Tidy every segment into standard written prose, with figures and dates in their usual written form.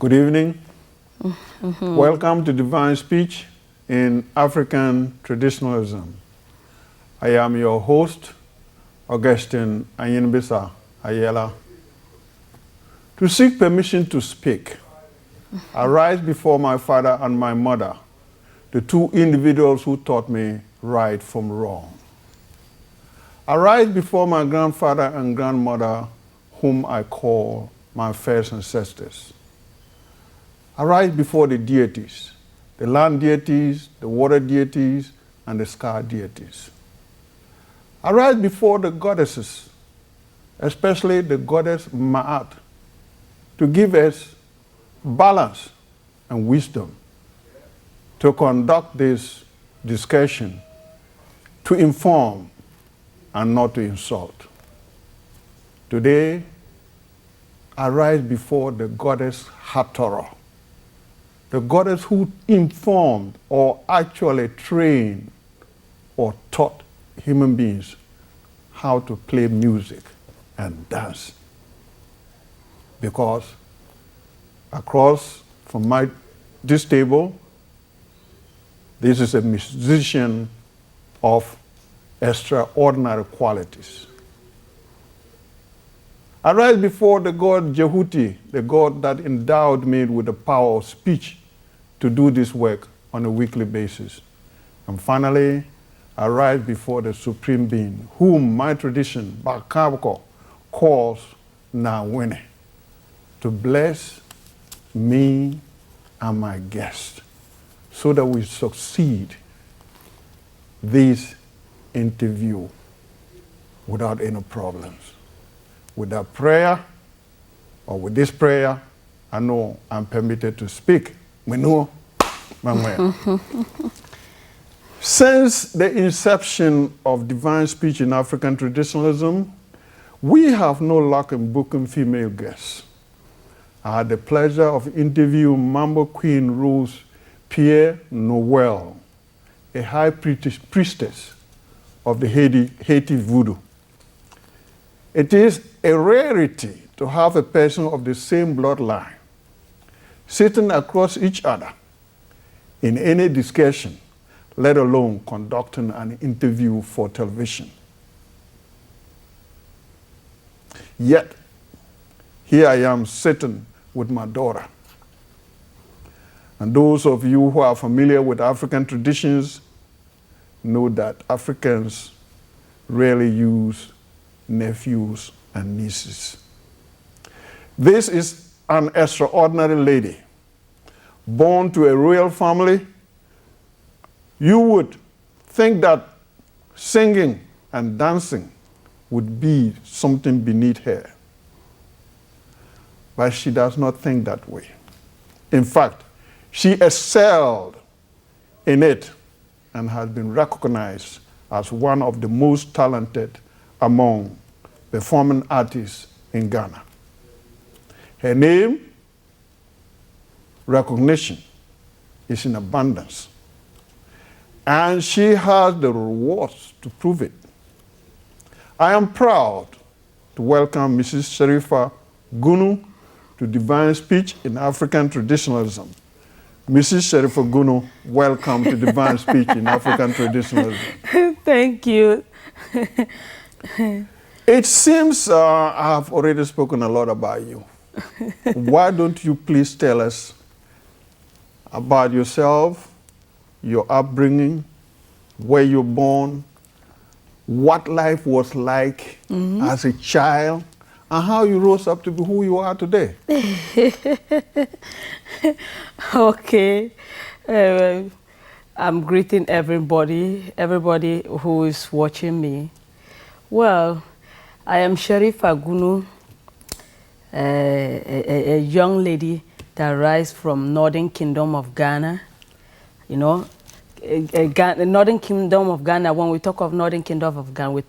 Good evening. Welcome to Divine Speech in African Traditionalism. I am your host, Augustine Ayinbisa Ayela. To seek permission to speak, I rise before my father and my mother, the two individuals who taught me right from wrong. I rise before my grandfather and grandmother, whom I call my first ancestors. I rise before the deities, the land deities, the water deities, and the sky deities. I rise before the goddesses, especially the goddess Ma'at, to give us balance and wisdom to conduct this discussion, to inform and not to insult. Today, I rise before the goddess Hathor, the goddess who informed or actually trained or taught human beings how to play music and dance. Because across from this table, this is a musician of extraordinary qualities. I rise before the god Jehuti, the god that endowed me with the power of speech to do this work on a weekly basis. And finally, I rise before the Supreme Being, whom my tradition, Bakabko, calls Nawene, to bless me and my guests so that we succeed this interview without any problems. With that prayer, or with this prayer, I know I'm permitted to speak. Since the inception of divine speech in African traditionalism, we have no luck in booking female guests. I had the pleasure of interviewing Mambo Queen Rose Pierre Noel, a high priestess of the Haiti voodoo. It is a rarity to have a person of the same bloodline sitting across each other in any discussion, let alone conducting an interview for television. Yet, here I am sitting with my daughter. And those of you who are familiar with African traditions know that Africans rarely use nephews and nieces. This is an extraordinary lady, born to a royal family. You would think that singing and dancing would be something beneath her. But she does not think that way. In fact, she excelled in it and has been recognized as one of the most talented among performing artists in Ghana. Her name, recognition, is in abundance. And she has the rewards to prove it. I am proud to welcome Mrs. Sherifa Gunu to Divine Speech in African Traditionalism. Mrs. Sherifa Gunu, welcome to Divine Speech in African Traditionalism. Thank you. It seems I have already spoken a lot about you. Why don't you please tell us about yourself, your upbringing, where you're born, what life was like as a child, and how you rose up to be who you are today. Okay. I'm greeting everybody who is watching me. Well, I am Sherifa Gunu, a young lady that rise from Northern Kingdom of Ghana. You know, the Northern Kingdom of Ghana, when we talk of Northern Kingdom of Ghana, we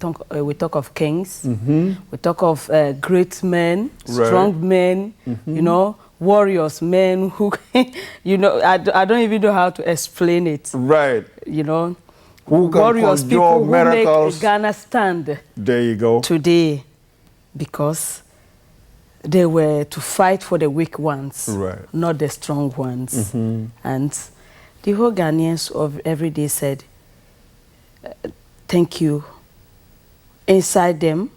talk of kings, we talk of great men, strong men, you know, warriors, men who, you know, I don't even know how to explain it. Right. You know, who can warriors, people miracles. Who make Ghana stand. There you go. Today, because they were to fight for the weak ones, not the strong ones. And the whole Ghanaians of every day said, thank you inside them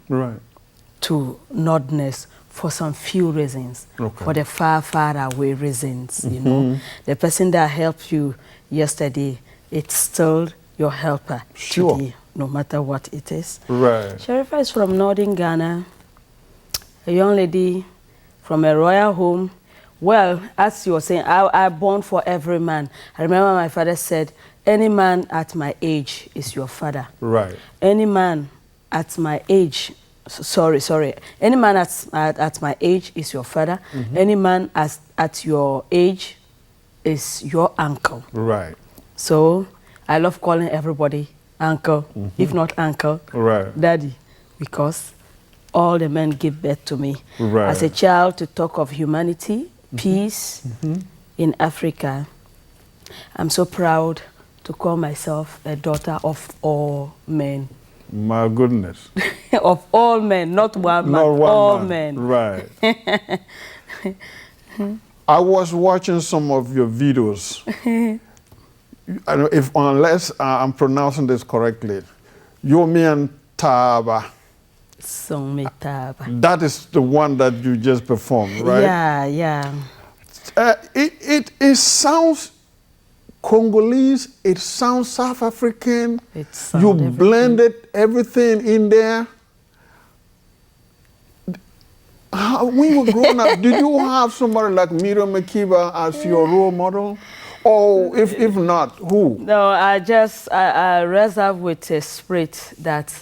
to Northerners for some few reasons, for the far, far away reasons, you know. The person that helped you yesterday, it's still your helper today, no matter what it is. Sherifa is from Northern Ghana, a young lady from a royal home. Well, as you were saying, I born for every man. I remember my father said, any man at my age is your father. Any man at my age, any man at my age is your father. Any man at your age is your uncle. So I love calling everybody uncle, if not uncle, daddy, because all the men give birth to me. As a child, to talk of humanity, peace in Africa, I'm so proud to call myself a daughter of all men. My goodness. Of all men, not one man, all men. I was watching some of your videos. Unless I'm pronouncing this correctly, Yomi Taba. That is the one that you just performed, right? Yeah. It sounds Congolese, it sounds South African. You blended everything in there. When you were growing up, did you have somebody like Miriam Makeba as your role model? Or if not, who? No, I reserve with a spirit that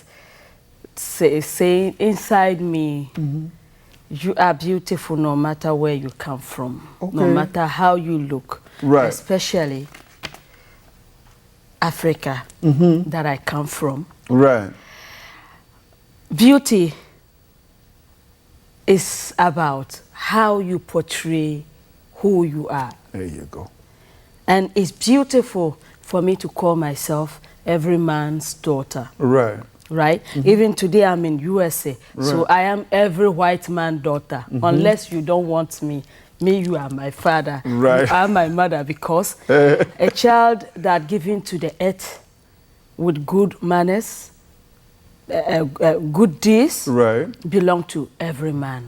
saying inside me, you are beautiful no matter where you come from, no matter how you look, especially Africa that I come from. Beauty is about how you portray who you are. There you go. And it's beautiful for me to call myself every man's daughter. Even today I'm in USA, so I am every white man's daughter. Unless you don't want me, you are my father, you are my mother, because a child that given to the earth with good manners, good deeds, belong to every man.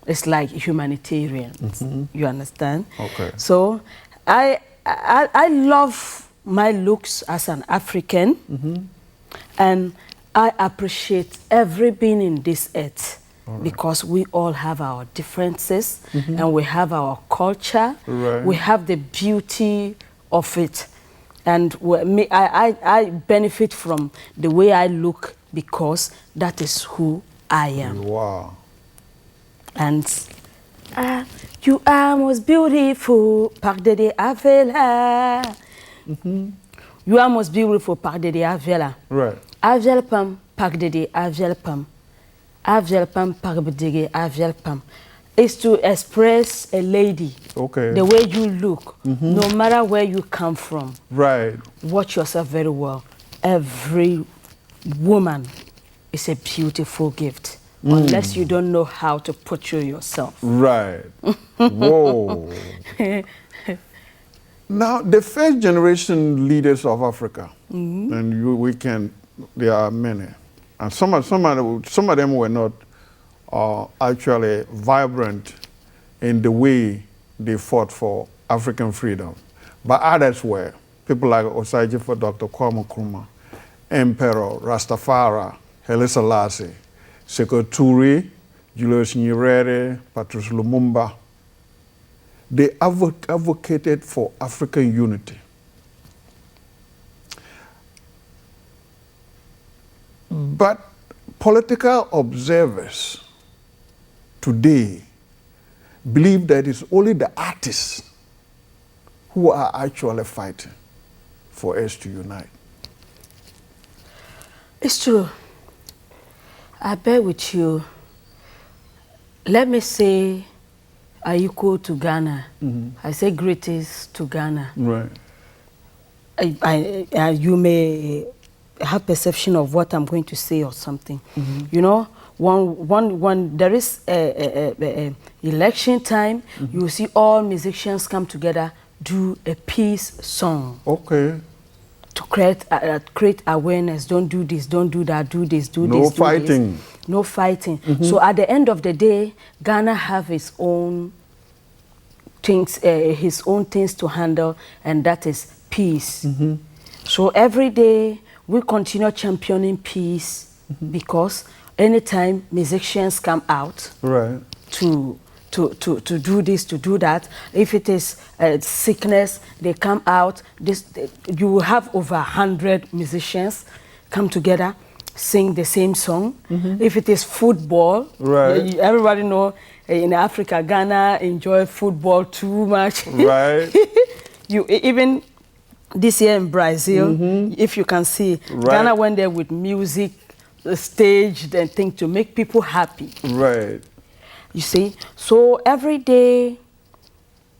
It's like humanitarians, you understand? So I love my looks as an African, and I appreciate every being in this earth, because we all have our differences and we have our culture, we have the beauty of it, and I benefit from the way I look because that is who I am. And you are most beautiful, Parc de Avela. You are most beautiful, Parc de Avela. Avelpam, Parc de Avelpam. Avelpam, Parc de Avelpam. Is to express a lady, the way you look, no matter where you come from. Watch yourself very well. Every woman is a beautiful gift, unless you don't know how to portray yourself. Whoa. Now, the first generation leaders of Africa, and there are many, and some of them were not actually vibrant in the way they fought for African freedom. But others were people like Osagyefo Dr. Kwame Nkrumah, Emperor Rastafari, Haile Selassie, Sekou Touré, Julius Nyerere, Patrice Lumumba. They advocated for African unity. But political observers today believe that it's only the artists who are actually fighting for us to unite. It's true. I bear with you. Let me say Ayuko to Ghana. I say greetings to Ghana. Right. You may have perception of what I'm going to say or something. You know, when there is a election time, you will see all musicians come together, do a peace song. Okay. To create awareness. Don't do this, don't do that, do this, do this. No fighting. No fighting. So at the end of the day, Ghana have its own things, to handle, and that is peace. So every day we continue championing peace because anytime musicians come out to do this, to do that, if it is sickness, they come out. You will have over 100 musicians come together, sing the same song. If it is football, everybody know in Africa, Ghana enjoy football too much. Right. Even this year in Brazil, if you can see, Ghana went there with music, staged and thing to make people happy. Right. You see, so every day,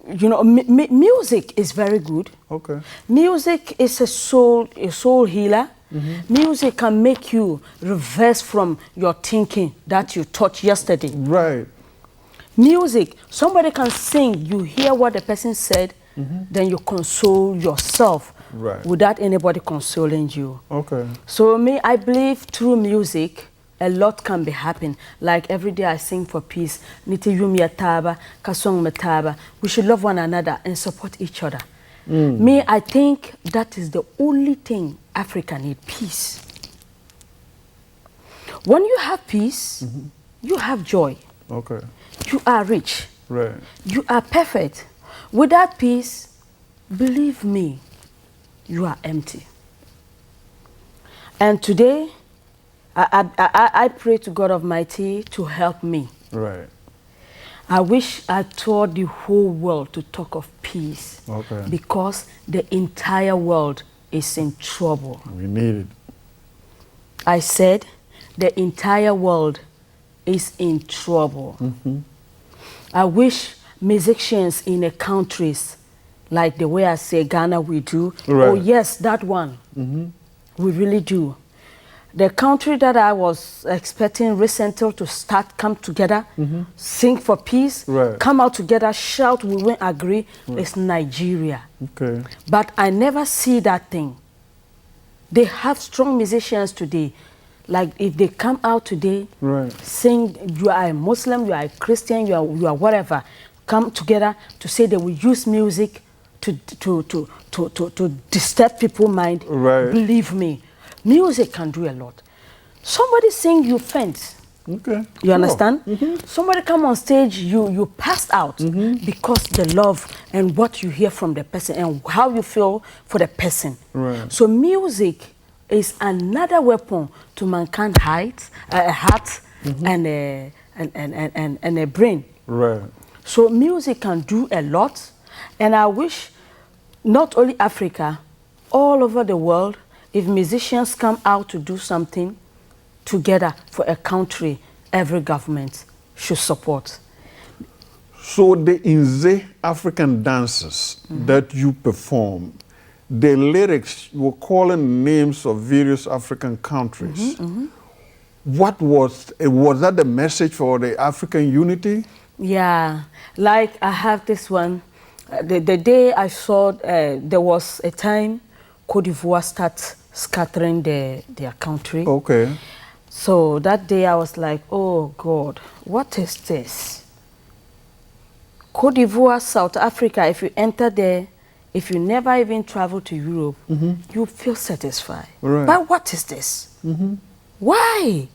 you know, music is very good. Okay. Music is a soul healer. Music can make you reverse from your thinking that you thought yesterday. Right. Music, somebody can sing, you hear what the person said, then you console yourself without anybody consoling you. Okay. So me, I believe through music, a lot can be happening. Like every day I sing for peace. Niti yumi ataba, kasong mataba. We should love one another and support each other. Me, I think that is the only thing Africa needs, peace. When you have peace, you have joy. Okay. You are rich. Right. You are perfect. Without peace, believe me, you are empty. And today, I pray to God Almighty to help me. Right. I wish I told the whole world to talk of peace. Okay. Because the entire world is in trouble. We need it. I said the entire world is in trouble. I wish musicians in the countries, like the way I say Ghana we do, oh yes, that one, we really do. The country that I was expecting recently to start, come together, sing for peace, come out together, shout, we won't agree, is Nigeria. Okay. But I never see that thing. They have strong musicians today. Like if they come out today, sing, you are a Muslim, you are a Christian, you are whatever, come together to say they will use music to disturb people's mind. Believe me, music can do a lot. Somebody sing, you faint. Okay. You understand? Somebody come on stage, you passed out because the love and what you hear from the person and how you feel for the person. So music is another weapon to mankind's heart and a brain. So music can do a lot, and I wish not only Africa, all over the world, if musicians come out to do something together for a country, every government should support. So the Inze African dances that you perform, the lyrics, you were calling names of various African countries. What was that the message for the African unity? Yeah, like I have this one. The day I saw, there was a time Côte d'Ivoire started scattering their country. Okay. So that day I was like, oh God, what is this? Cote d'Ivoire, South Africa, if you enter there, if you never even travel to Europe, you feel satisfied. Right. But what is this? Why?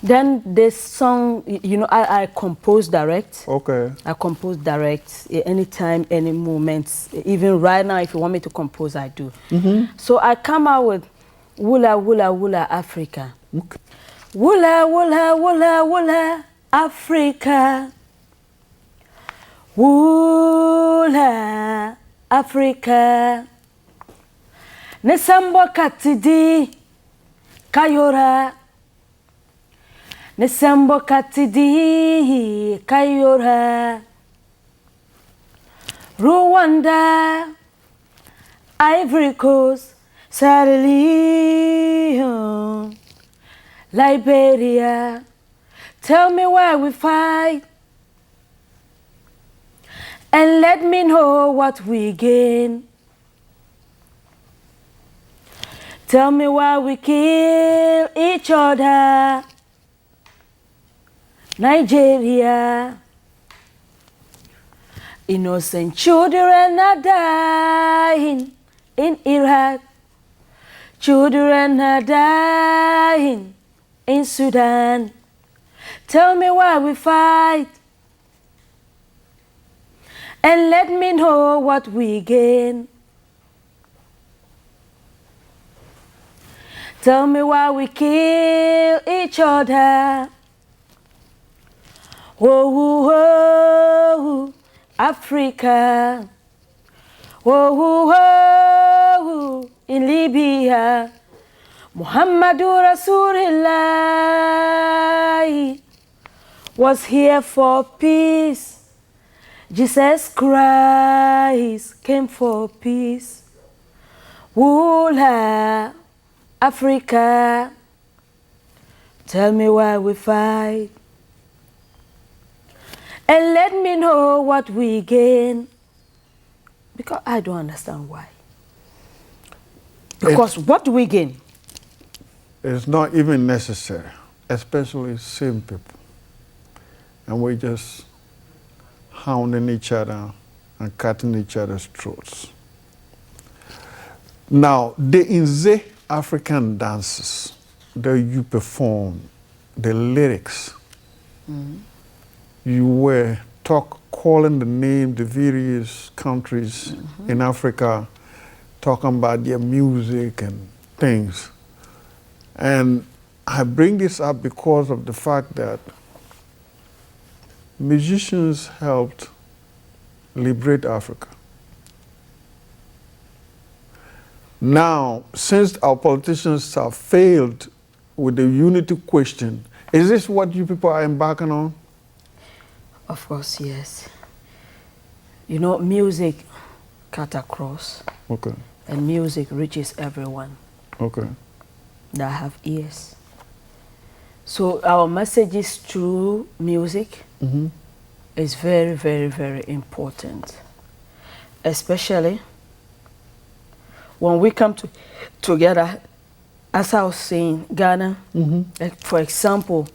Then this song, you know, I compose direct. Okay. I compose direct anytime, any moment. Even right now, if you want me to compose, I do. So I come out with Wula Wula Wula Africa. Okay. Wula Wula Wula Wula Africa. Wula Africa. Nesambo katidi kayora. Nesambo katidi kayora. Rwanda, Ivory Coast, Sierra Leone, Liberia. Tell me why we fight, and let me know what we gain. Tell me why we kill each other. Nigeria. Innocent children are dying in Iraq. Children are dying in Sudan. Tell me why we fight, and let me know what we gain. Tell me why we kill each other. Whoa, whoa, whoa, Africa. Whoa, whoa, whoa, in Libya. Muhammadu Rasulullah was here for peace. Jesus Christ came for peace. Wula Africa. Tell me why we fight, and let me know what we gain. Because I don't understand why. Because what do we gain? It's not even necessary, especially same people. And we're just hounding each other and cutting each other's throats. Now, the Inze African dances that you perform, the lyrics, you were calling the name, the various countries in Africa, talking about their music and things. And I bring this up because of the fact that musicians helped liberate Africa. Now, since our politicians have failed with the unity question, is this what you people are embarking on? Of course, yes. You know, music cut across. Okay. And music reaches everyone. Okay. That have ears. So our messages through music is very, very, very important. Especially when we come together, as I was saying, Ghana, like for example,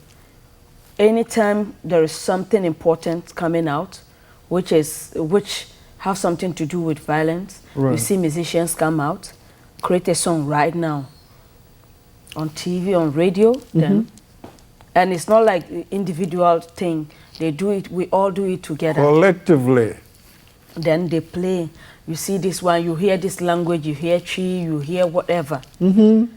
anytime there is something important coming out, which have something to do with violence, you see musicians come out, create a song right now, on TV, on radio, then, and it's not like individual thing. They do it. We all do it together. Collectively. Then they play. You see this one. You hear this language. You hear Chi. You hear whatever. You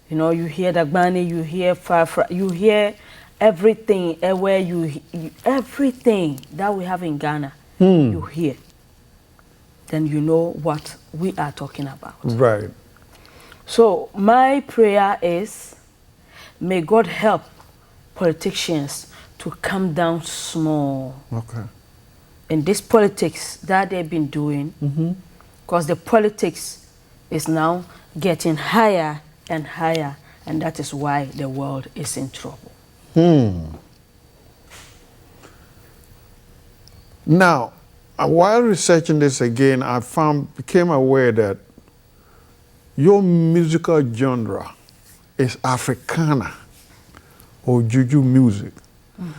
know. You hear Dagbani. You hear Fafra. You hear everything. Where everything that we have in Ghana, you hear. Then you know what we are talking about. Right. So my prayer is, may God help politicians to come down small. Okay. In this politics that they've been doing, because the politics is now getting higher and higher, and that is why the world is in trouble. Now, while researching this again, I became aware that your musical genre is Africana or Juju music.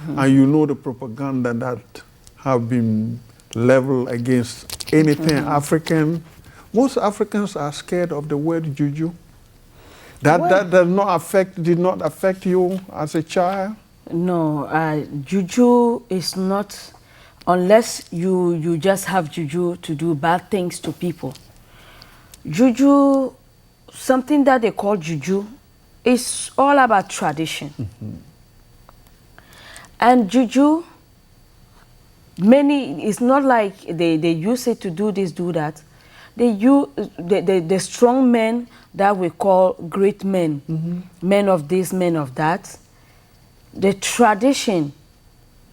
And you know the propaganda that have been leveled against anything African. Most Africans are scared of the word juju. That did not affect you as a child? No, juju is not, unless you just have juju to do bad things to people. Juju, something that they call juju, is all about tradition. And juju, it's not like they use it to do this, do that. They use the strong men that we call great men, men of this, men of that. The tradition,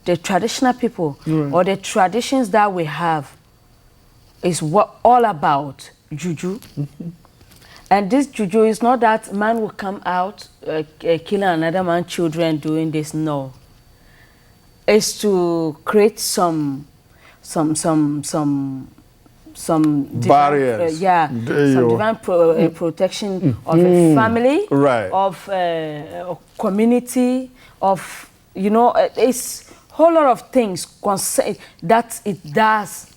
the traditional people, or the traditions that we have is what all about juju. And this juju is not that man will come out killing another man's children doing this, no. It's to create some barriers. Divine protection of a family, of community, of, you know, it's a whole lot of things that it does.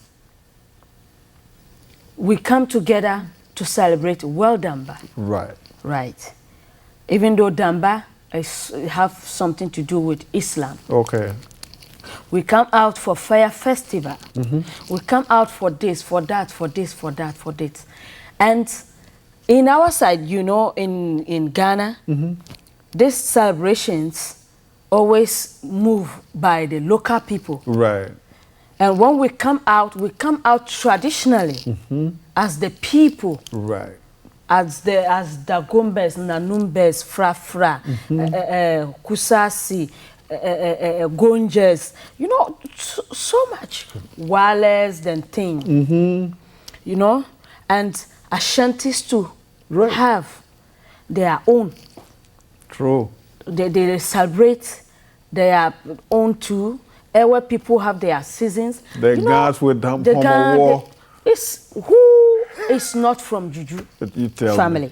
We come together to celebrate well Damba. Right. Even though Damba have something to do with Islam. We come out for fire festival. We come out for this, for that, for this, for that, for this. And in our side, you know, in Ghana, these celebrations always move by the local people. And when we come out traditionally as the people. As Dagombes, Nanumbes, Fra, Kusasi, Gonjes, you know, so much wireless and thing, you know, and Ashantis too have their own. They celebrate their own too, where people have their seasons. The guys with the war. Who is not from Juju family?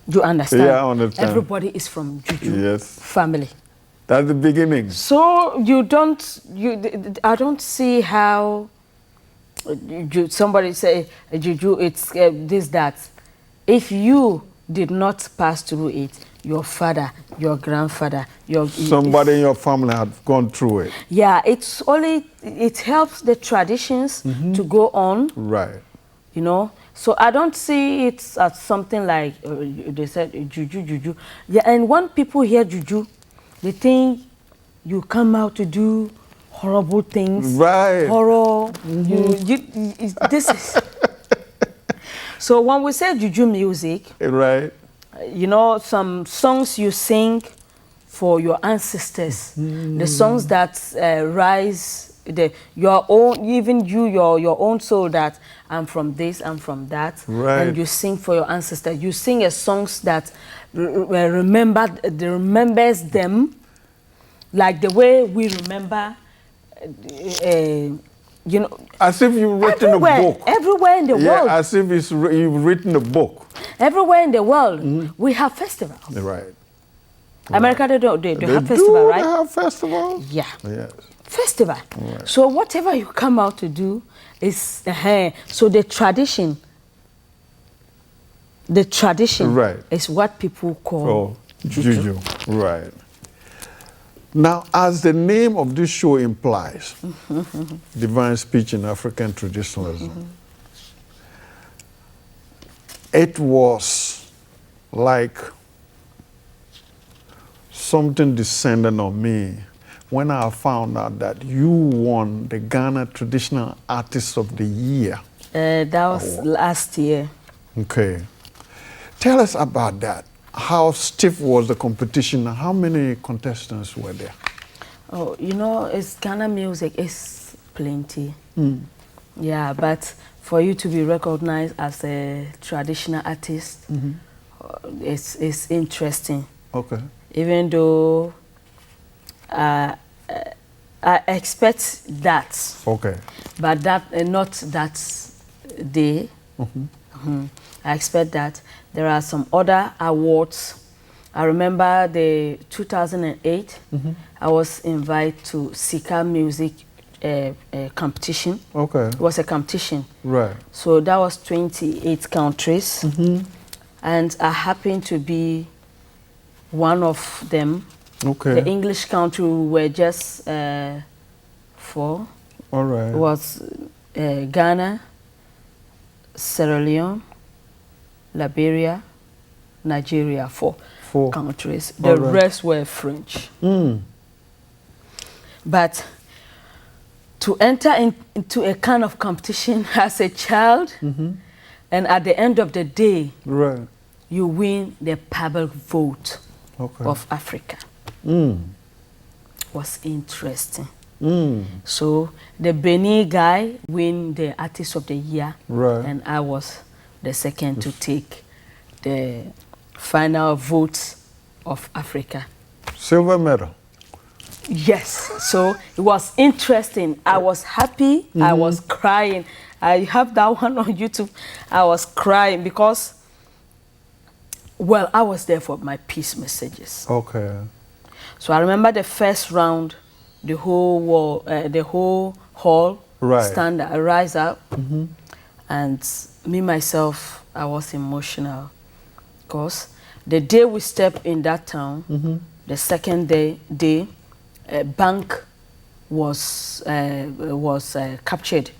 You understand? Yeah, I understand. Everybody is from Juju family. That's the beginning. So I don't see how somebody say Juju, it's this, that. If you did not pass through it, your father, your grandfather, somebody in your family had gone through it. Yeah, it helps the traditions to go on. You know, so I don't see it as something like they said juju. Yeah, and when people hear juju, they think you come out to do horrible things. Horror. This is. So when we say juju music, you know, some songs you sing for your ancestors, the songs that rise your own, even your own soul, that I'm from this, I'm from that, and you sing for your ancestors. You sing a songs that remembers them, like the way we remember. You know, as if you've written a book. Everywhere in the world. As if you've written a book. Everywhere in the world, we have festivals. America, they have festivals, right? They have festivals? Yeah. Festival. So whatever you come out to do is, so the tradition is what people call Juju. Now, as the name of this show implies, Divine Speech in African Traditionalism, it was like something descended on me when I found out that you won the Ghana Traditional Artist of the Year. That was last year. Tell us about that. How stiff was the competition? How many contestants were there? Oh, you know, it's Ghana music. It's plenty. Yeah, but for you to be recognized as a traditional artist, it's interesting. Even though I expect that. But that not that day. I expect that there are some other awards I remember the 2008, I was invited to Sika Music competition. Okay. It was a competition. Right. So that was 28 countries. And I happened to be one of them. Okay. The English country were just 4. All right. It was Ghana, Sierra Leone, Liberia, Nigeria, 4 countries. The rest were French. But to enter into a kind of competition as a child, and at the end of the day, you win the public vote of Africa. Was interesting. So the Benin guy win the Artist of the Year, and I was the second to take the final votes of Africa. Silver medal. Yes, so it was interesting. I was happy. I was crying. I have that one on YouTube. I was crying because, well, I was there for my peace messages. Okay. So I remember the first round, the whole hall rise up, and me myself, I was emotional because the day we stepped in that town, the second day, a bank was captured.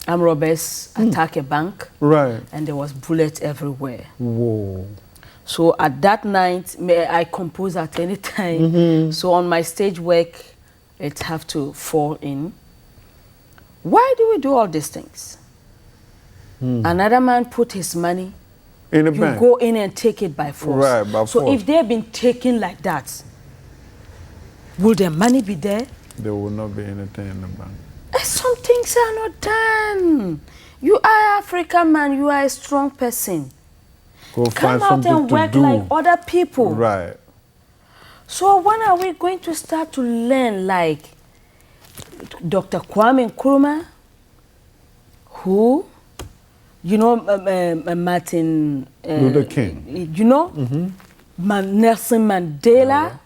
Armed robbers attacked a bank, and there was bullets everywhere. Whoa. So at that night, I compose at any time. So on my stage work, it have to fall in. Why do we do all these things? Another man put his money in the you bank. Go in and take it by force. Right, by so force. If they've been taken like that, will their money be there? There will not be anything in the bank. Some things are not done. You are African man, you are a strong person. Go Come find out and work like other people. Right. So when are we going to start to learn like Dr. Kwame Nkrumah, who, you know, Martin Luther King, you know, Nelson Mandela,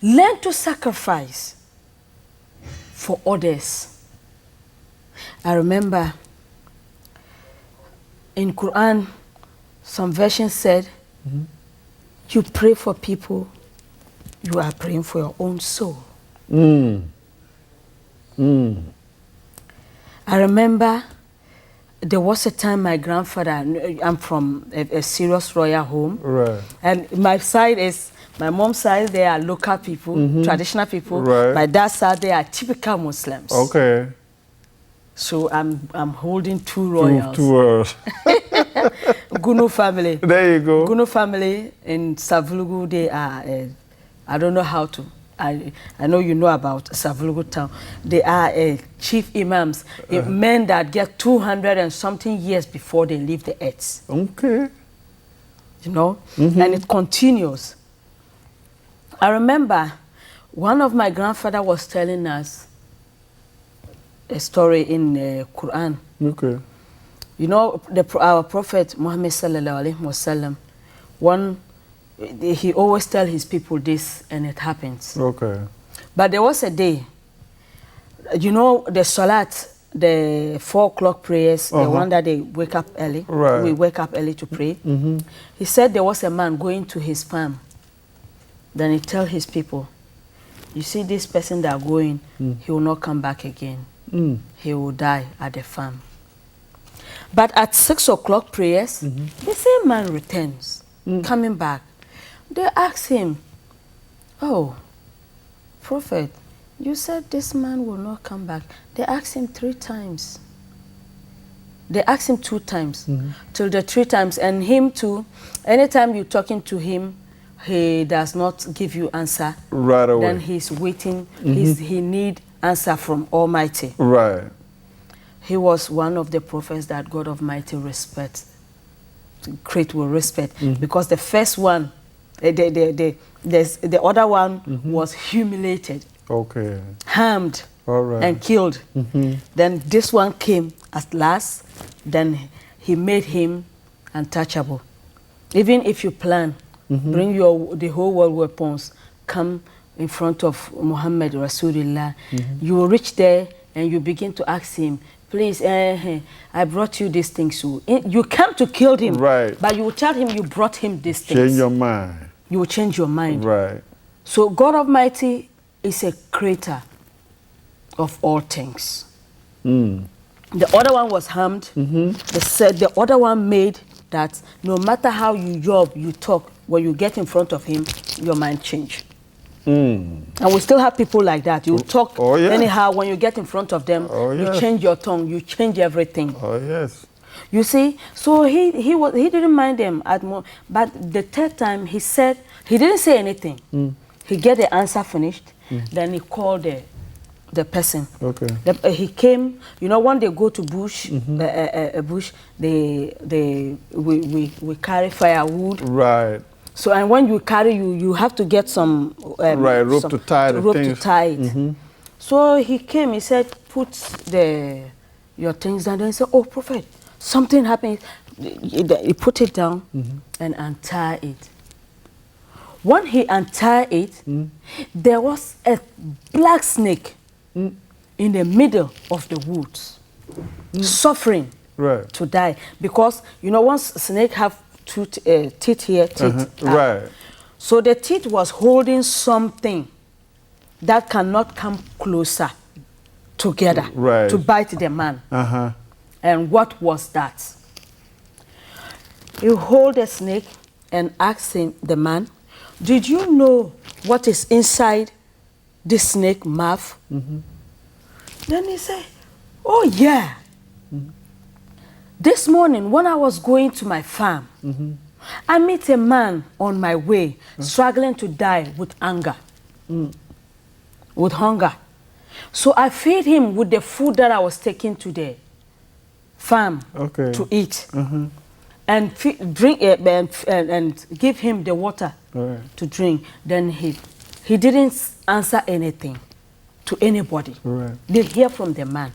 learn to sacrifice for others. I remember in Quran, some versions said, you pray for people, you are praying for your own soul. I remember there was a time my grandfather, I'm from a serious royal home, and my side is, my mom's side, they are local people, traditional people. My dad's side, they are typical Muslims. Okay. So I'm holding two royals. Two royals. Gunu family. There you go. Gunu family in Savulugu, they are, I don't know how to, I know you know about Savulugu town. They are chief imams, men that get 200 and something years before they leave the earth. Okay. You know, and it continues. I remember one of my grandfather was telling us a story in the Quran. Okay. You know, our Prophet Muhammad sallallahu alaihi wasallam, he always tell his people this, and it happens. Okay. But there was a day, you know, the Salat, the 4 o'clock prayers, the one that they wake up early. We wake up early to pray. He said there was a man going to his farm. Then he tell his people, you see this person that are going, he will not come back again. He will die at the farm. But at 6 o'clock prayers, the same man returns, coming back. They ask him, oh, Prophet, you said this man will not come back. They asked him 3 times. They asked him 2 times, till the 3 times. And him too, anytime you're talking to him, he does not give you answer. Right away. Then he's waiting. He need answer from Almighty. Right. He was one of the prophets that God Almighty respects, great will respect, because the first one, the other one was humiliated, harmed, and killed. Then this one came at last. Then he made him untouchable. Even if you plan bring the whole world weapons, come in front of Muhammad Rasulullah. You will reach there and you begin to ask him, please, I brought you these things. You come to kill him, right, but you will tell him you brought him these things. Change your mind. You will change your mind. Right. So God Almighty is a creator of all things. The other one was harmed. The other one made that no matter how you job, you talk, when you get in front of him, your mind change. And we still have people like that. You talk anyhow, when you get in front of them, you change your tongue, you change everything. Oh, yes. You see, so he didn't mind them at more. But the third time, he said, he didn't say anything. He get the answer finished, then he called the person. Okay. He came, you know, when they go to bush, bush, we carry firewood. Right. So, and when you carry, you have to get some rope to tie the things. To tie it. So he came. He said, "Put your things down." And he said, "Oh, Prophet, something happened." He put it down and untie it. When he untied it, there was a black snake in the middle of the woods, suffering to die, because you know once snake have teeth here, right. So the teeth was holding something that cannot come closer together to bite the man. And what was that? You hold the snake and ask him, the man, did you know what is inside this snake mouth? Then he said, oh yeah. This morning, when I was going to my farm, I met a man on my way, struggling to die with anger, with hunger. So I feed him with the food that I was taking to the farm to eat, and drink and give him the water to drink. Then he didn't answer anything to anybody. They hear from the man.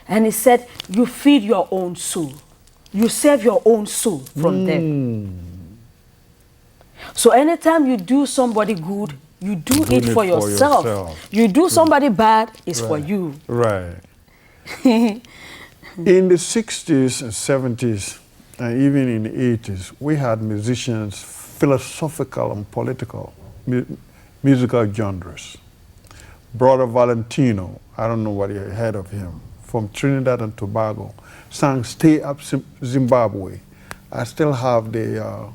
And he said, you feed your own soul. You save your own soul from them. So anytime you do somebody good, you do it for yourself. You do somebody bad, it's for you. Right. In the 60s and 70s, and even in the 80s, we had musicians, philosophical and political musical genres. Brother Valentino, I don't know what you heard of him, from Trinidad and Tobago, sang Stay Up Zimbabwe. I still have the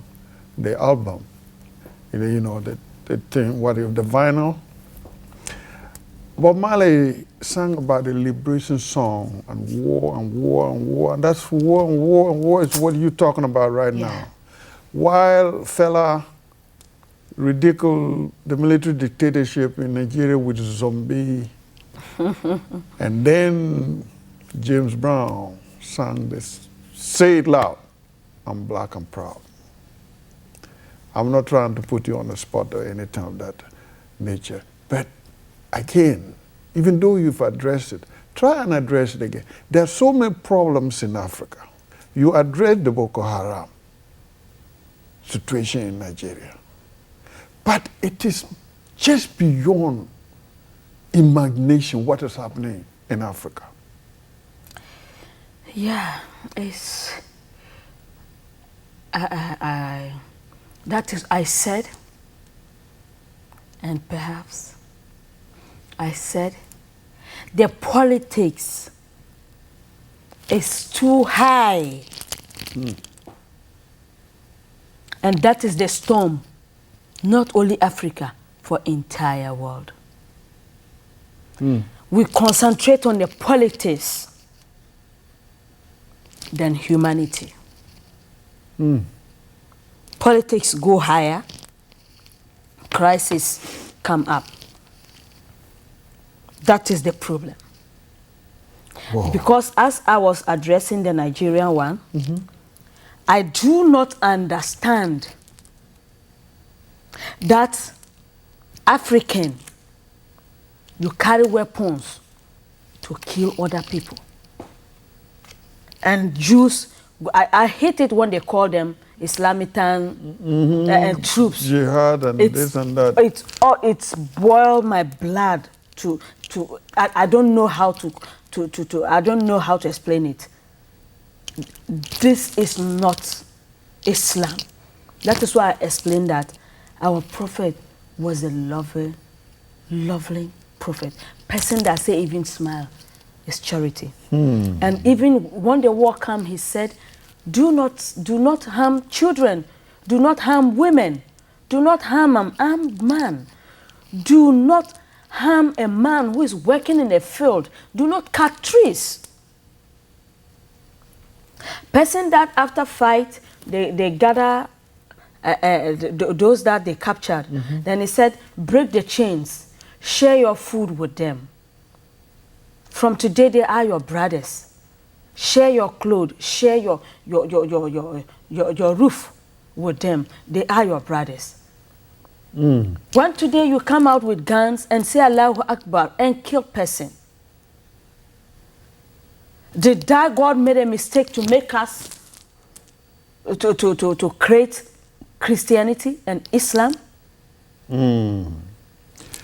album, you know, the thing, the vinyl. Bob Marley sang about the liberation song and war and war and war, and that's war and war and war is what you're talking about right now. While fella ridiculed the military dictatorship in Nigeria with zombie, and then James Brown sang this, Say It Loud, I'm black and proud. I'm not trying to put you on the spot or anything of that nature, but again, even though you've addressed it, try and address it again. There are so many problems in Africa. You address the Boko Haram situation in Nigeria, but it is just beyond imagination what is happening in Africa. Yeah, it's that is I said, and perhaps I said, the politics is too high. And that is the storm, not only Africa, for entire world. We concentrate on the politics than humanity. Politics go higher, crisis come up. That is the problem. Whoa. Because as I was addressing the Nigerian one, I do not understand that African, you carry weapons to kill other people. And Jews, I hate it when they call them Islamitan troops. Jihad and this and that. It's boiled my blood I don't know how I don't know how to explain it. This is not Islam. That is why I explained that our prophet was a lovely prophet. Person that say even smile is charity. And even when the war came, he said, do not harm children, do not harm women, do not harm an armed man, do not harm a man who is working in a field, do not cut trees. Person that after fight, they gather those that they captured. Then he said, break the chains, share your food with them. From today, they are your brothers. Share your clothes, share your roof with them. They are your brothers. When today you come out with guns and say Allahu Akbar and kill person, did that God made a mistake to make us to create Christianity and Islam?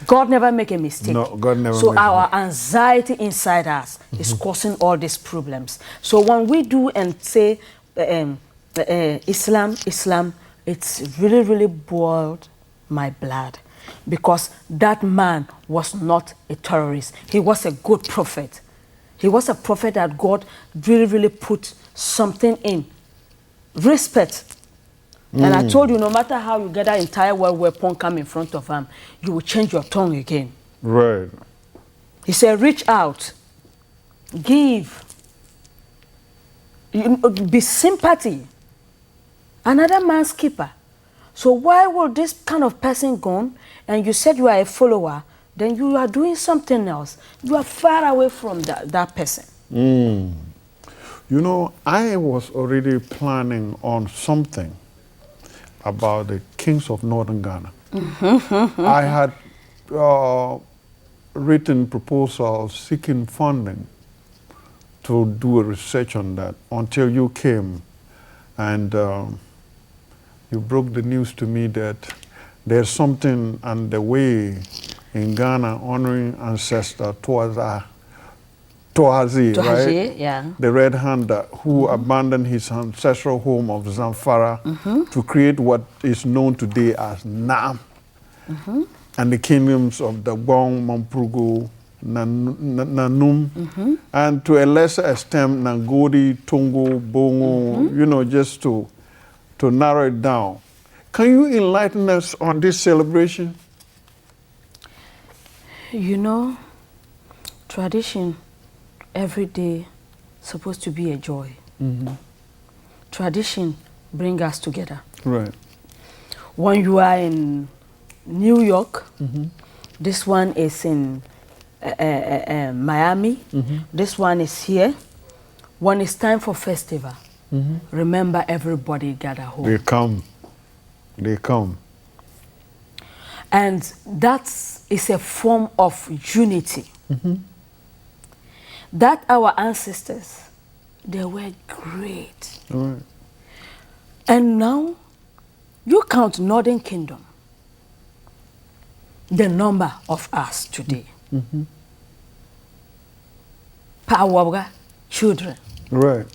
God never make a mistake. No, God never. So our anxiety inside us is causing all these problems. So when we do and say Islam, it's really boiled my blood, because that man was not a terrorist. He was a good prophet. He was a prophet that God really put something in. Respect. And I told you, no matter how you get that entire world weapon come in front of him, you will change your tongue again. Right. He said, reach out, give, be sympathy. Another man's keeper. So why will this kind of person go, and you said you are a follower, then you are doing something else. You are far away from that person. You know, I was already planning on something about the kings of northern Ghana. I had written proposals seeking funding to do a research on that until you came and you broke the news to me that there's something on the way in Ghana honoring ancestor Toazi, right? Yeah. The red hander who abandoned his ancestral home of Zamfara to create what is known today as Nam and the kingdoms of Dagbon, Mamprugu, Nanum, and to a lesser extent Nangodi, Tongo, Bongo, you know, just to narrow it down. Can you enlighten us on this celebration? You know, tradition every day supposed to be a joy. Tradition bring us together. Right. When you are in New York, this one is in Miami, this one is here. When it's time for festival, remember everybody gather home. They come. And that is a form of unity. That our ancestors, they were great. Right. And now, you count Northern Kingdom, the number of us today. Power children. Right.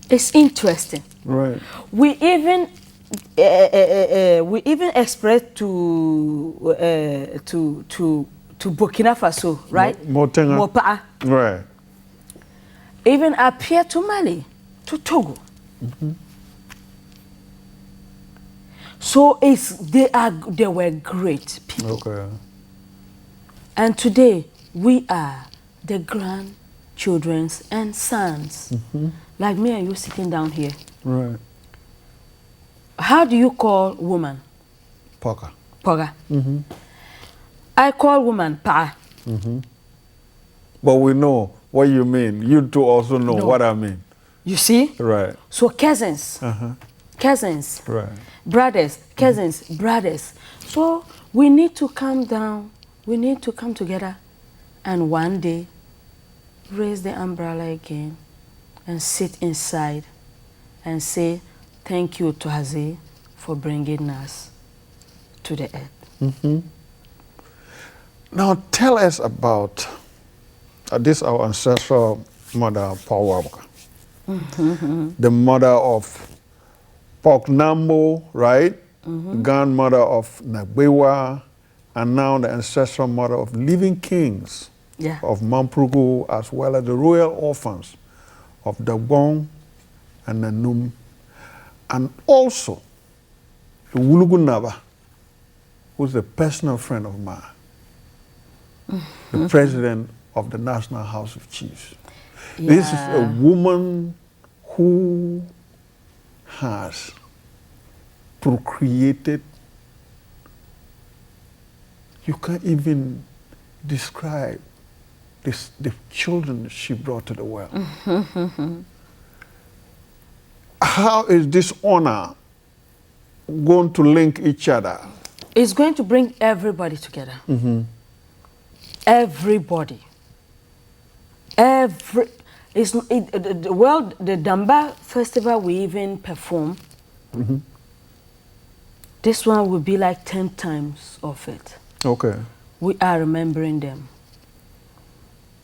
It's interesting. Right. We even expressed to Burkina Faso, right? Motenga. Right. Even up here to Mali, to Togo. So they were great people. Okay. And today we are the grandchildren and sons, like me and you sitting down here. Right. How do you call woman? Poga. Poga. I call woman Pa. But we know what you mean. You two also know what I mean. You see? Right. So cousins. Cousins. Right. Brothers. Cousins. Brothers. So we need to come down. We need to come together and one day raise the umbrella again and sit inside and say thank you to Haze for bringing us to the earth. Now tell us about this our ancestral mother, Pawabka, the mother of Poknambo, right? Grandmother of Nagbewa, and now the ancestral mother of living kings of Mamprugu, as well as the royal orphans of Dagbon and Nanum, and also the Wulugu Naba, who's a personal friend of mine, the president of the National House of Chiefs. This is a woman who has procreated. You can't even describe the children she brought to the world. How is this honor going to link each other? It's going to bring everybody together. Everybody. The Damba festival we even perform, this one will be like 10 times of it. Okay. We are remembering them.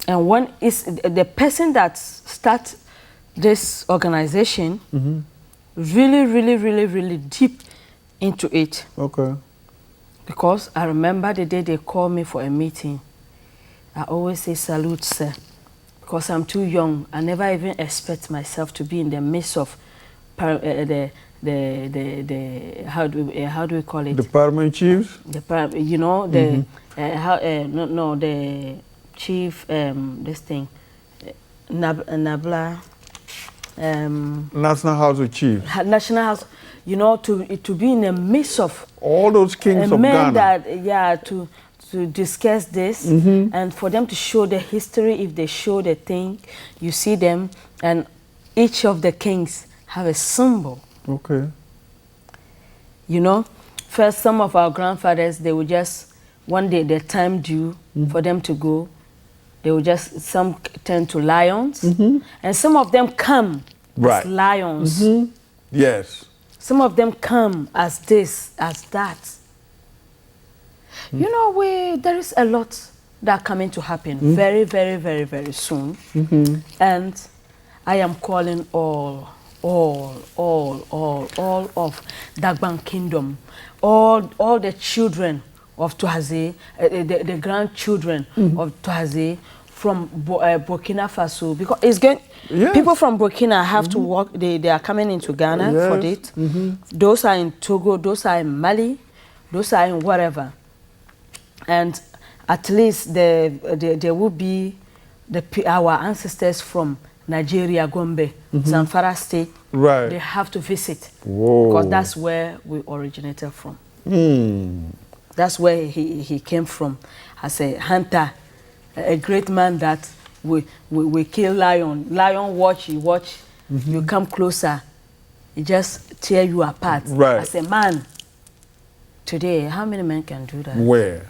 And one is the person that starts this organization really deep into it. Okay. Because I remember the day they called me for a meeting. I always say salute, sir. Because I'm too young. I never even expect myself to be in the midst of how do we call it? The paramount chiefs? You know, the the chief this thing Nabla National House of Chiefs. National House, you know, to be in the midst of all those kings of men Ghana. that to discuss this and for them to show the history. If they show the thing, you see them, and each of the kings have a symbol. Okay. You know, first some of our grandfathers, they would just, one day the time due for them to go, they would just, some turn to lions, and some of them come as lions. Yes. Some of them come as this, as that. You know, there is a lot that coming to happen very soon. And I am calling all of Dagbon Kingdom, all the children of Tuhaze, the grandchildren of Tuhaze from Burkina Faso, because it's going. People from Burkina have to work. They are coming into Ghana for it. Those are in Togo. Those are in Mali. Those are in whatever. And at least there will be our ancestors from Nigeria, Gombe, Zamfara State. Right. They have to visit. Whoa. Because that's where we originated from. That's where he came from as a hunter, a great man that we kill lion. Lion watch, you come closer, he just tear you apart. Right. As a man. Today, how many men can do that? Where?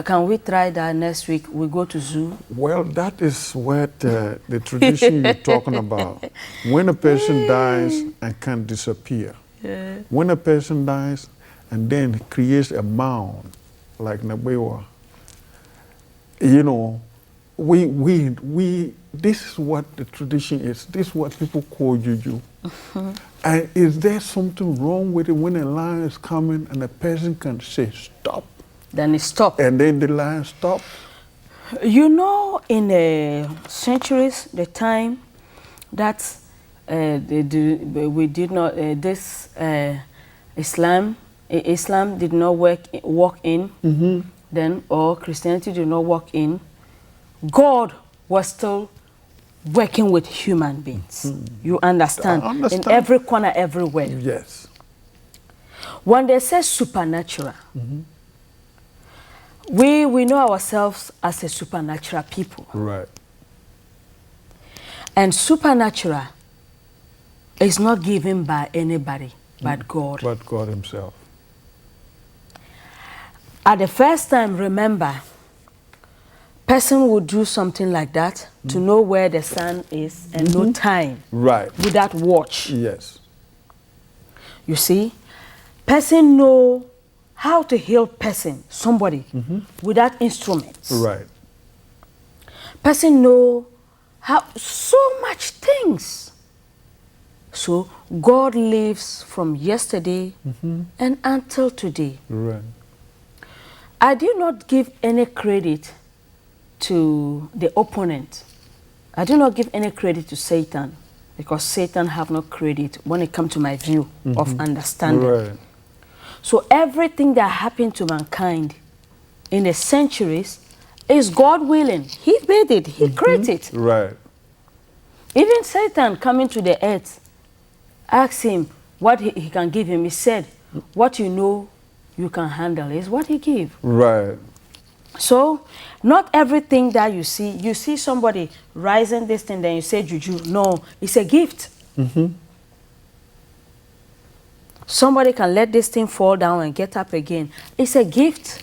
Can we try that next week? We go to zoo? Well, that is what the tradition you're talking about. When a person dies and can disappear. When a person dies and then creates a mound like Nabewa, you know, this is what the tradition is. This is what people call Juju. And is there something wrong with it when a lion is coming and a person can say stop? Then it stops. And then the lion stops? You know, in the centuries, the time that we did not, Islam did not walk in, then, or Christianity did not walk in, God was still working with human beings. You understand? I understand? In every corner, everywhere. Yes. When they say supernatural, we know ourselves as a supernatural people. Right. And supernatural is not given by anybody but God. But God himself. At the first time, remember, person would do something like that to know where the sun is and know time. Right. Without watch. Yes. You see, person know how to heal somebody, without instruments. Right. Person know how so much things. So God lives from yesterday and until today. Right. I do not give any credit to the opponent. I do not give any credit to Satan, because Satan have no credit when it comes to my view of understanding. Right. So everything that happened to mankind in the centuries is God willing. He made it. He created it. Right. Even Satan coming to the earth, asked him what he can give him. He said, what you know you can handle is what he gave. Right. So not everything that you see somebody rising this thing, then you say Juju. No, it's a gift. Somebody can let this thing fall down and get up again. It's a gift.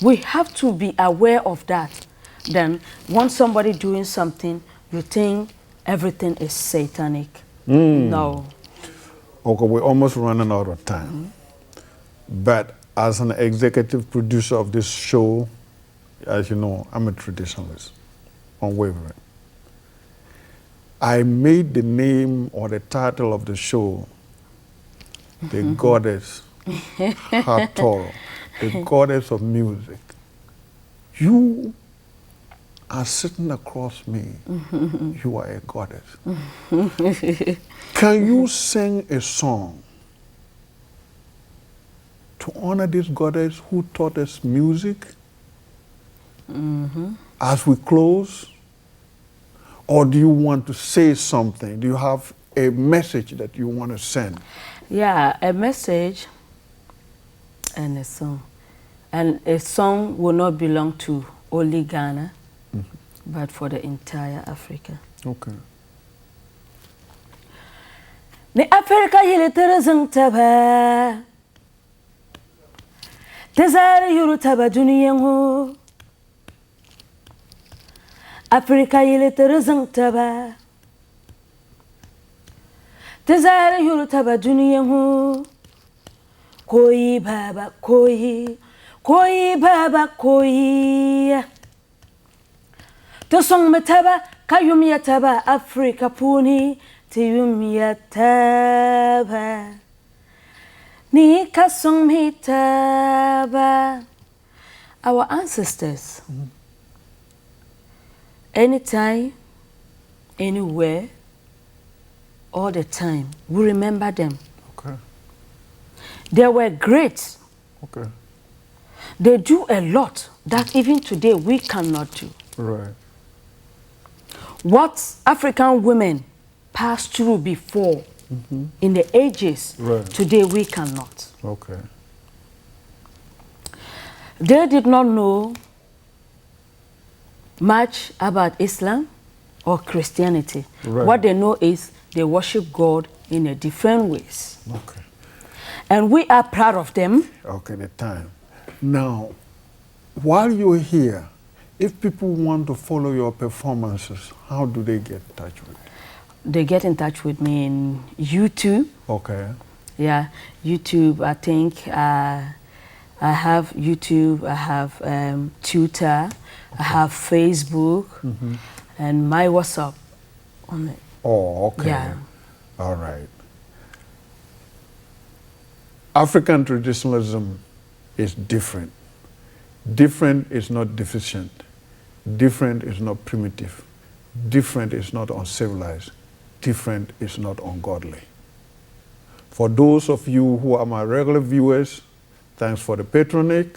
We have to be aware of that. Then once somebody doing something, you think everything is satanic. No. Okay, we're almost running out of time. But as an executive producer of this show, as you know, I'm a traditionalist, unwavering. I made the name or the title of the show the goddess Hathor, the goddess of music. You are sitting across me. You are a goddess. Can you sing a song to honor this goddess who taught us music as we close? Or do you want to say something? Do you have a message that you want to send? Yeah, a message and a song. And a song will not belong to only Ghana, but for the entire Africa. Okay. Ni Afrika yile terezang taba, tezare yuru taba duniyangu. Afrika yile terezang taba, tezare yuru taba duniyangu. Koi baba koi, koi baba koi. Tosong metaba kayum yataba Afrika puni tiyum yataba ni kasong mitaba. Our ancestors, anytime, anywhere, all the time, we remember them. Okay. They were great. Okay. They do a lot that even today we cannot do. Right. What African women passed through before in the ages, today we cannot. Okay. They did not know much about Islam or Christianity. Right. What they know is they worship God in a different ways. Okay. And we are proud of them. Okay, the time. Now, while you're here, if people want to follow your performances, how do they get in touch with you? They get in touch with me in YouTube. Okay. Yeah, YouTube, I think I have YouTube, I have Twitter, I have Facebook, and my WhatsApp on it. Oh, okay. Yeah. All right. African traditionalism is different. Different is not deficient. Different is not primitive. Different is not uncivilized. Different is not ungodly. For those of you who are my regular viewers, thanks for the patronage.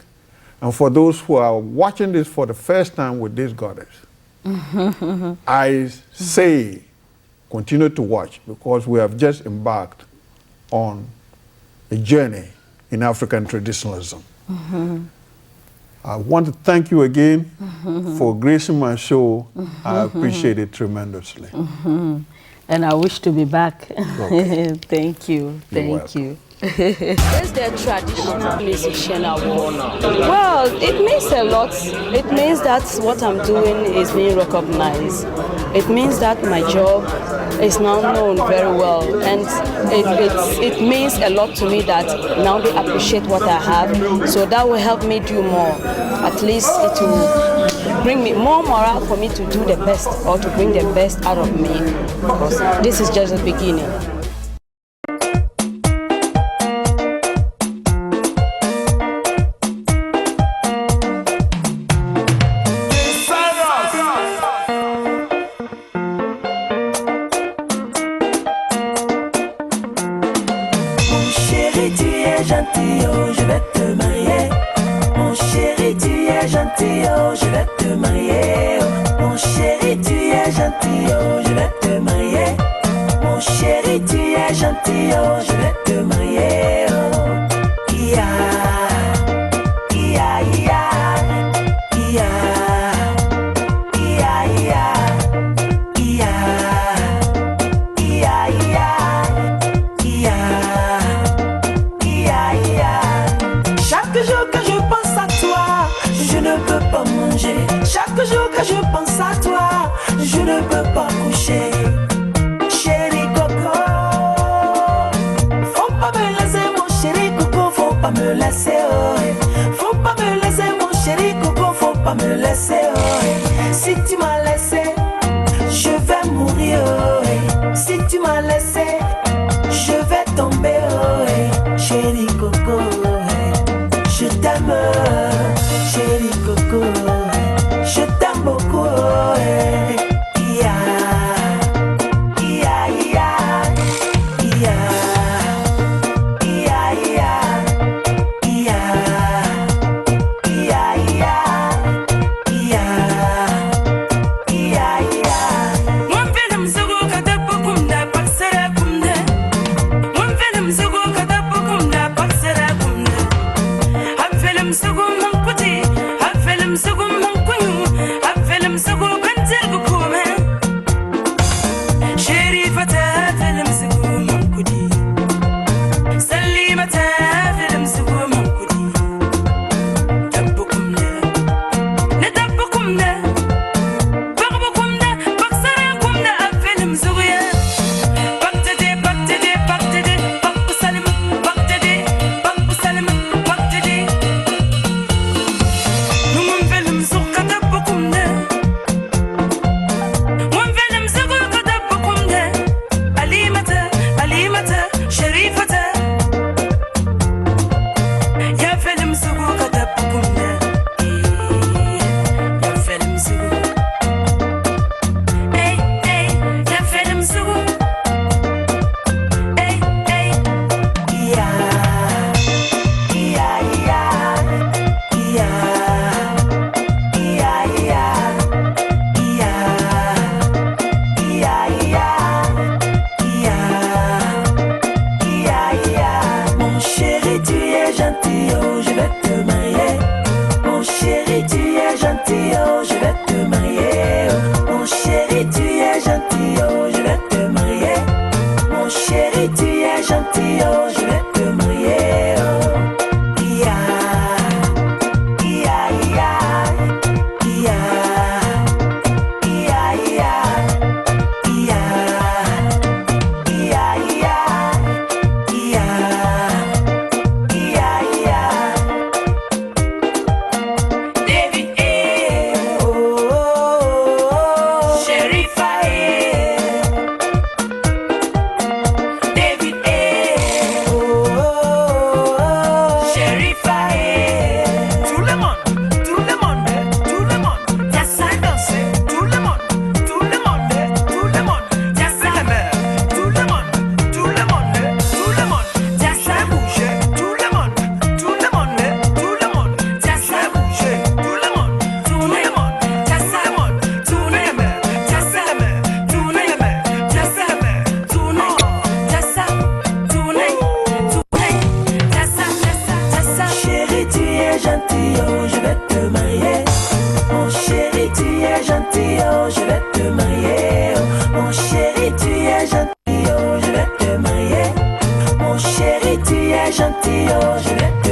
And for those who are watching this for the first time with this goddess, I say continue to watch, because we have just embarked on a journey in African traditionalism. I want to thank you again for gracing my show. I appreciate it tremendously. And I wish to be back. Okay. Thank you. You're Thank welcome. you. Is there traditional musician award? Well, it means a lot. It means that what I'm doing is being recognized. It means that my job is now known very well, and it means a lot to me that now they appreciate what I have. So that will help me do more. At least it will bring me more morale for me to do the best, or to bring the best out of me, because this is just the beginning. Chaque jour que je pense à toi, je ne peux pas coucher. Chéri Coco, faut pas me laisser mon chéri Coco, faut pas me laisser, oh. Faut pas me laisser mon chéri Coco, faut pas me laisser, oh. Si tu m'as laissé, je vais mourir, oh. Si tu m'as laissé, je vais tomber, oh. Chéri Coco, je t'aime, chéri Coco. Je t'aime beaucoup, yeah. Yeah, yeah. Yeah. Yeah, yeah. Yeah. Yeah, yeah. Yeah. Yeah, yeah. One film sugo kada bukumda paksara kumda. One film sugo kada bukumda paksara kumda. One film sugo mumputi. One film sugo est gentil, oh, je l'ai